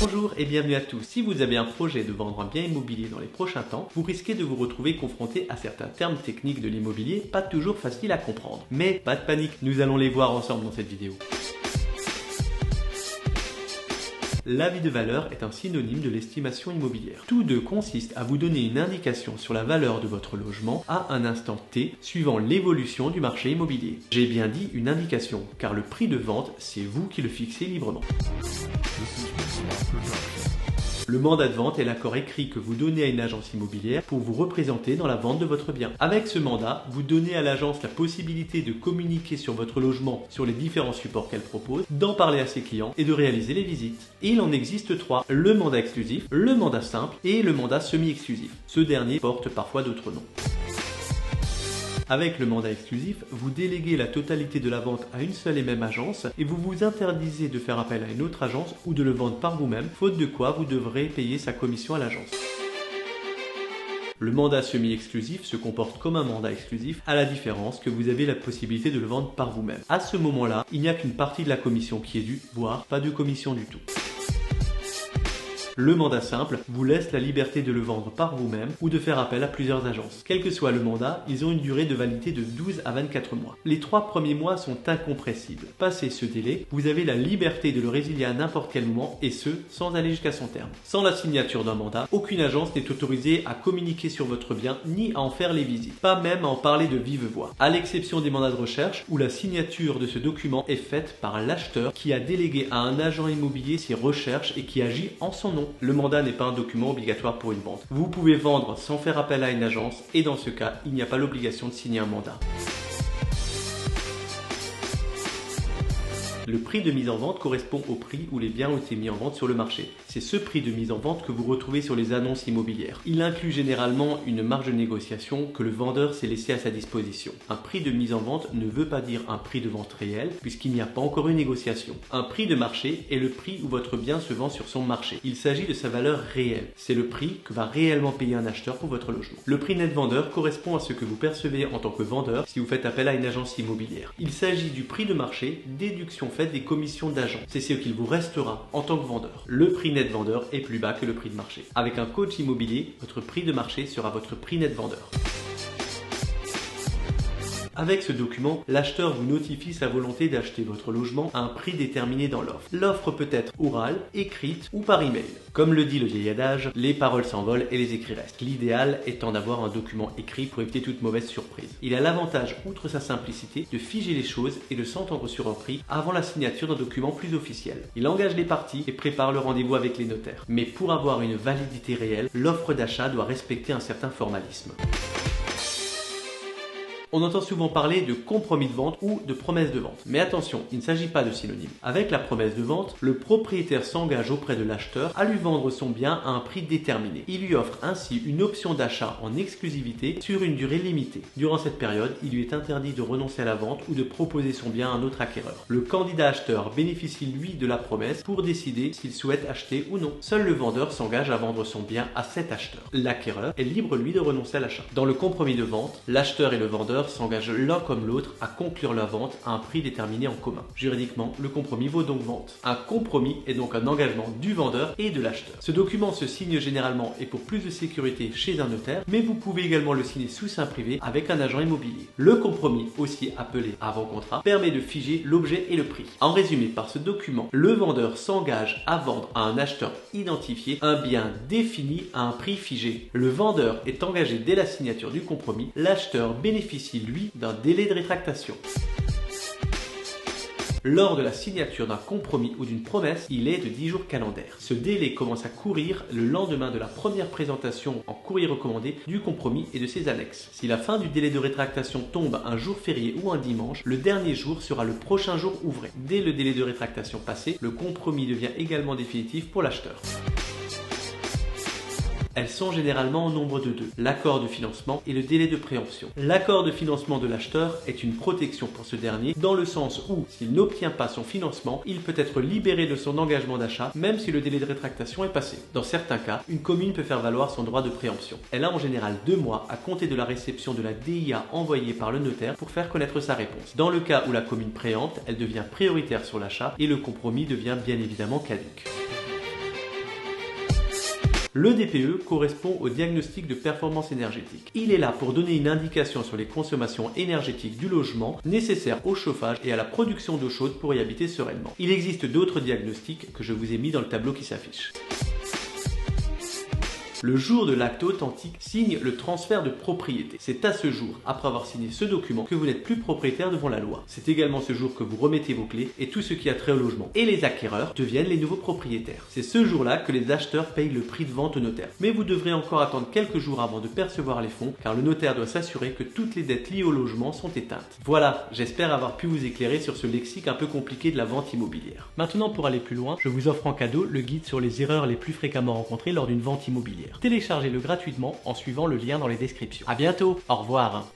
Bonjour et bienvenue à tous. Si vous avez un projet de vendre un bien immobilier dans les prochains temps, vous risquez de vous retrouver confronté à certains termes techniques de l'immobilier pas toujours faciles à comprendre. Mais pas de panique, nous allons les voir ensemble dans cette vidéo. L'avis de valeur est un synonyme de l'estimation immobilière. Tous deux consistent à vous donner une indication sur la valeur de votre logement à un instant T, suivant l'évolution du marché immobilier. J'ai bien dit une indication, car le prix de vente, c'est vous qui le fixez librement. Le mandat de vente est l'accord écrit que vous donnez à une agence immobilière pour vous représenter dans la vente de votre bien. Avec ce mandat, vous donnez à l'agence la possibilité de communiquer sur votre logement sur les différents supports qu'elle propose, d'en parler à ses clients et de réaliser les visites. Et il en existe trois, le mandat exclusif, le mandat simple et le mandat semi-exclusif. Ce dernier porte parfois d'autres noms. Avec le mandat exclusif, vous déléguez la totalité de la vente à une seule et même agence et vous vous interdisez de faire appel à une autre agence ou de le vendre par vous-même, faute de quoi vous devrez payer sa commission à l'agence. Le mandat semi-exclusif se comporte comme un mandat exclusif, à la différence que vous avez la possibilité de le vendre par vous-même. À ce moment-là, il n'y a qu'une partie de la commission qui est due, voire pas de commission du tout. Le mandat simple vous laisse la liberté de le vendre par vous-même ou de faire appel à plusieurs agences. Quel que soit le mandat, ils ont une durée de validité de 12 à 24 mois. Les 3 premiers mois sont incompressibles. Passé ce délai, vous avez la liberté de le résilier à n'importe quel moment et ce, sans aller jusqu'à son terme. Sans la signature d'un mandat, aucune agence n'est autorisée à communiquer sur votre bien ni à en faire les visites, pas même à en parler de vive voix. À l'exception des mandats de recherche où la signature de ce document est faite par l'acheteur qui a délégué à un agent immobilier ses recherches et qui agit en son nom. Le mandat n'est pas un document obligatoire pour une vente. Vous pouvez vendre sans faire appel à une agence et dans ce cas, il n'y a pas l'obligation de signer un mandat. Le prix de mise en vente correspond au prix où les biens ont été mis en vente sur le marché. C'est ce prix de mise en vente que vous retrouvez sur les annonces immobilières. Il inclut généralement une marge de négociation que le vendeur s'est laissé à sa disposition. Un prix de mise en vente ne veut pas dire un prix de vente réel puisqu'il n'y a pas encore eu négociation. Un prix de marché est le prix où votre bien se vend sur son marché. Il s'agit de sa valeur réelle. C'est le prix que va réellement payer un acheteur pour votre logement. Le prix net vendeur correspond à ce que vous percevez en tant que vendeur si vous faites appel à une agence immobilière. Il s'agit du prix de marché, déduction faite des commissions d'agent. C'est ce qu'il vous restera en tant que vendeur. Le prix net vendeur est plus bas que le prix de marché. Avec un coach immobilier, votre prix de marché sera votre prix net vendeur. Avec ce document, l'acheteur vous notifie sa volonté d'acheter votre logement à un prix déterminé dans l'offre. L'offre peut être orale, écrite ou par email. Comme le dit le vieil adage, les paroles s'envolent et les écrits restent. L'idéal étant d'avoir un document écrit pour éviter toute mauvaise surprise. Il a l'avantage, outre sa simplicité, de figer les choses et de s'entendre sur un prix avant la signature d'un document plus officiel. Il engage les parties et prépare le rendez-vous avec les notaires. Mais pour avoir une validité réelle, l'offre d'achat doit respecter un certain formalisme. On entend souvent parler de compromis de vente ou de promesse de vente. Mais attention, il ne s'agit pas de synonymes. Avec la promesse de vente, le propriétaire s'engage auprès de l'acheteur à lui vendre son bien à un prix déterminé. Il lui offre ainsi une option d'achat en exclusivité sur une durée limitée. Durant cette période, il lui est interdit de renoncer à la vente ou de proposer son bien à un autre acquéreur. Le candidat acheteur bénéficie lui de la promesse pour décider s'il souhaite acheter ou non. Seul le vendeur s'engage à vendre son bien à cet acheteur. L'acquéreur est libre lui de renoncer à l'achat. Dans le compromis de vente, l'acheteur et le vendeur s'engagent l'un comme l'autre à conclure la vente à un prix déterminé en commun. Juridiquement, le compromis vaut donc vente. Un compromis est donc un engagement du vendeur et de l'acheteur. Ce document se signe généralement et pour plus de sécurité chez un notaire, mais vous pouvez également le signer sous seing privé avec un agent immobilier. Le compromis, aussi appelé avant-contrat, permet de figer l'objet et le prix. En résumé, par ce document, le vendeur s'engage à vendre à un acheteur identifié un bien défini à un prix figé. Le vendeur est engagé dès la signature du compromis, l'acheteur bénéficie lui d'un délai de rétractation. Lors de la signature d'un compromis ou d'une promesse, il est de 10 jours calendaires. Ce délai commence à courir le lendemain de la première présentation en courrier recommandé du compromis et de ses annexes. Si la fin du délai de rétractation tombe un jour férié ou un dimanche, le dernier jour sera le prochain jour ouvré. Dès le délai de rétractation passé, le compromis devient également définitif pour l'acheteur. Elles sont généralement au nombre de deux, l'accord de financement et le délai de préemption. L'accord de financement de l'acheteur est une protection pour ce dernier dans le sens où, s'il n'obtient pas son financement, il peut être libéré de son engagement d'achat même si le délai de rétractation est passé. Dans certains cas, une commune peut faire valoir son droit de préemption. Elle a en général 2 mois à compter de la réception de la DIA envoyée par le notaire pour faire connaître sa réponse. Dans le cas où la commune préempte, elle devient prioritaire sur l'achat et le compromis devient bien évidemment caduc. Le DPE correspond au diagnostic de performance énergétique. Il est là pour donner une indication sur les consommations énergétiques du logement nécessaires au chauffage et à la production d'eau chaude pour y habiter sereinement. Il existe d'autres diagnostics que je vous ai mis dans le tableau qui s'affiche. Le jour de l'acte authentique signe le transfert de propriété. C'est à ce jour, après avoir signé ce document, que vous n'êtes plus propriétaire devant la loi. C'est également ce jour que vous remettez vos clés et tout ce qui a trait au logement. Et les acquéreurs deviennent les nouveaux propriétaires. C'est ce jour-là que les acheteurs payent le prix de vente au notaire. Mais vous devrez encore attendre quelques jours avant de percevoir les fonds, car le notaire doit s'assurer que toutes les dettes liées au logement sont éteintes. Voilà, j'espère avoir pu vous éclairer sur ce lexique un peu compliqué de la vente immobilière. Maintenant, pour aller plus loin, je vous offre en cadeau le guide sur les erreurs les plus fréquemment rencontrées lors d'une vente immobilière. Téléchargez-le gratuitement en suivant le lien dans les descriptions. À bientôt, au revoir.